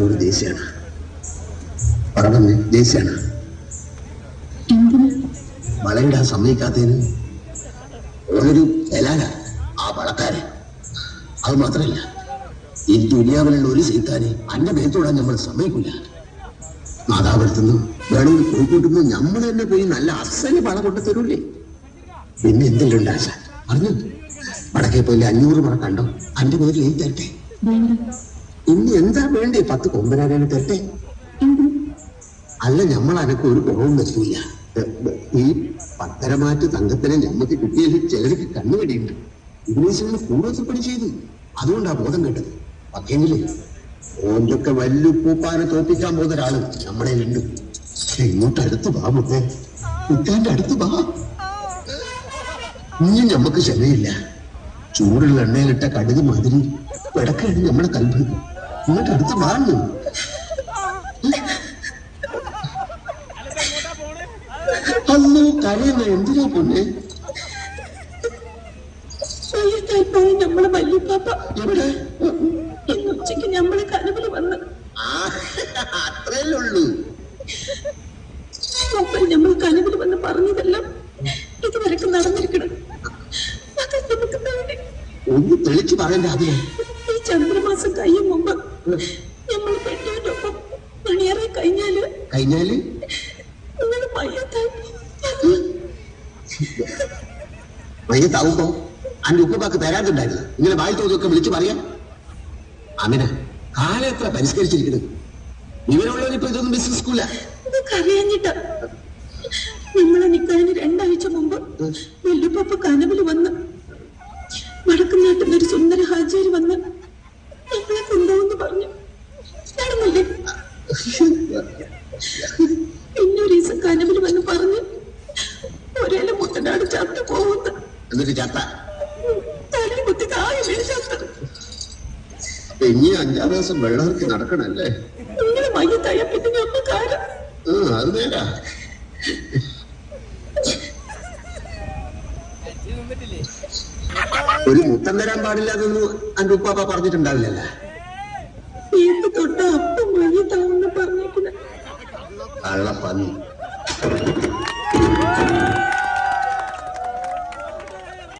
ഒരു ദേശീയാണ് പറഞ്ഞ ദേശീയാണ് വളയിടാൻ സമ്മതിക്കാത്തതിന് ഓരൊരു എലാല ആ വളക്കാരൻ. അത് മാത്രമല്ല, ഈ ദുനിയാവിലുള്ള ഒരു സൈത്താനെ അന്റെ മേത്തോടാൻ നമ്മൾ സമ്മതിക്കില്ല. നാദാപുരത്തുനിന്ന് വേണമെങ്കിൽ കോഴിക്കോട്ടുനിന്ന് നമ്മൾ തന്നെ പോയി നല്ല അസല് വള കൊണ്ടു തരൂല്ലേ. പിന്നെ എന്തെങ്കിലും ഉണ്ട് ആശ പറഞ്ഞു. വടക്കേ പോലെ 500 മറ കണ്ടോ അന്റെ പേരിൽ എഴുതി തരട്ടെ. ഇനി എന്താ വേണ്ടേ? 10 കൊമ്പനാരാണ് തരട്ടെ. അല്ല, നമ്മൾ അനക്ക് ഒരു കുറവും വെച്ചില്ല. ഈ പത്തരമാറ്റ് തങ്കത്തിനെ ഞമ്മക്ക് കിട്ടിയതിൽ ചിലർക്ക് കണ്ണുകടിയുണ്ട്. ഇംഗ്ലീഷിൽ കൂടുതൽ പണി ചെയ്തു, അതുകൊണ്ടാ ബോധം കേട്ടത്. പക്ഷേങ്കില് ഓന്റൊക്കെ വലിയ പൂപ്പാനെ തോപ്പിക്കാൻ പോകുന്ന ഒരാള് നമ്മളെ ഉണ്ട്. ഇങ്ങോട്ട് അടുത്ത് വാ മുത്തേ, കുട്ടാന്റെ അടുത്ത് വാ. ഇനി ഞമ്മക്ക് ക്ഷമയില്ല. ചൂടുള്ള എണ്ണയിലിട്ട കടുക് മാതിരി പിടക്കാണ് നമ്മുടെ കൽബ്. ഇങ്ങോട്ട് അടുത്ത് വാങ്ങു. അല്ലോ കരയുന്ന എന്തിനാ പൊന്നെ? നമ്മളെ വല്യപ്പാപ്പ എവിടെ? ഉച്ചക്ക് നമ്മളെ കനവില് വന്ന് അത്രയല്ലേ ഉള്ളൂ. നമ്മൾ കനവില് വന്ന് പറഞ്ഞതെല്ലാം ഇതുവരെയൊക്കെ നടന്നിരിക്കണം. ഒന്ന് തെളിച്ച് പറയണ്ട. അതിന് ഈ ചന്ദ്രമാസം കഴിയും മുമ്പ് നമ്മൾ പെണ്ണുവിന്റെ ഒപ്പം മണിയേറെ കഴിഞ്ഞാല് നിങ്ങൾ മയ്യത്താവുമ്പോ അന്റെ ഉപ്പപ്പാക്ക് തരാതുണ്ടായിരുന്നു. ഇങ്ങനെ വായി തോന്നൊക്കെ വിളിച്ചു പറയാം. അമിന കാലം എത്ര പരിഷ്കരിച്ചിരിക്കുന്നത്. ഇവരുള്ളവരിപ്പോ ഇതൊന്നും ബിസിനസ് സ്കൂള. ഇതൊക്കെ അറിയാഞ്ഞിട്ടാ. നമ്മളെ നിക്കാന് 2 ആഴ്ച മുമ്പ് വല്യപ്പാപ്പ കനവില് വന്ന് വടക്കുന്നാട്ടിൽ ഒരു സുന്ദര ഹാജിയാര് വന്ന് നമ്മളെ കൊണ്ടുപോകുന്നു പറഞ്ഞു. നടന്നില്ലേ? പിന്നെ ഒരു ദിവസം കനവില് വന്ന് പറഞ്ഞ് ഒരേല മുട്ടനാട് ചത്ത പോകുന്നു. എന്നിട്ട് ചത്ത തലയിൽ കുത്തി താഴെ വീണ് ചത്ത. ഇനി 5-6 ദിവസം വെള്ളമിറക്കി നടക്കണല്ലേ? ഇങ്ങനെ മയ്യത്തായ പിന്നെ ഞമ്മക്കാരാ? അത് നേരാ. ഒരു മുത്തം തരാൻ പാടില്ലാതൊന്നും അന്റെ ഉപ്പാപ്പ പറഞ്ഞിട്ടുണ്ടാവില്ലല്ലോ. തൊട്ട അപ്പം മയ്യത്താവുന്ന പറഞ്ഞേക്കുന്നത് കള്ളപ്പന്നി.